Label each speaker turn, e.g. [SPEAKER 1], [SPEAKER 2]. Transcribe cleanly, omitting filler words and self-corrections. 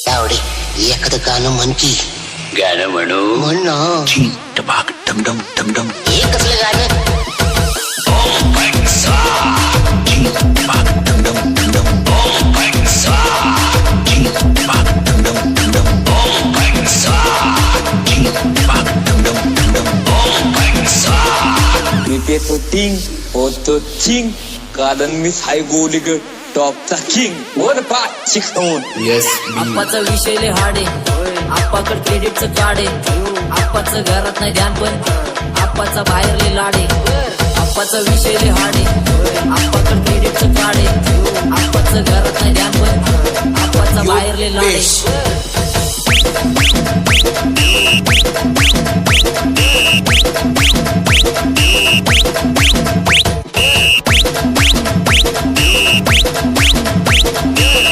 [SPEAKER 1] तावडे एखादं गाणं म्हण की.
[SPEAKER 2] गाणं म्हणू
[SPEAKER 1] म्हण ना.
[SPEAKER 2] टपाक डमडम डमडम
[SPEAKER 1] हे कसलं गाणं.
[SPEAKER 2] टपाक डमडम डमडम टपाक डमडम डमडम टपाक डमडम डमडम.
[SPEAKER 3] मी पेतो टिंग होतो चिंग कारण मी हाय गोलीग टॉपचा किंग वर पाठ शिकवून.
[SPEAKER 4] आप्पाचा विषय लय हाडे आप्पाकडे क्रेडिटचं काढे आप्पाचं घरात नाही ध्यान पण आप्पाचा बाहेर लय लाडे आप्पाचा विषय लय हाडे आप्पाकडे क्रेडिटचं काढे आप्पाचं घरात नाही ध्यान पण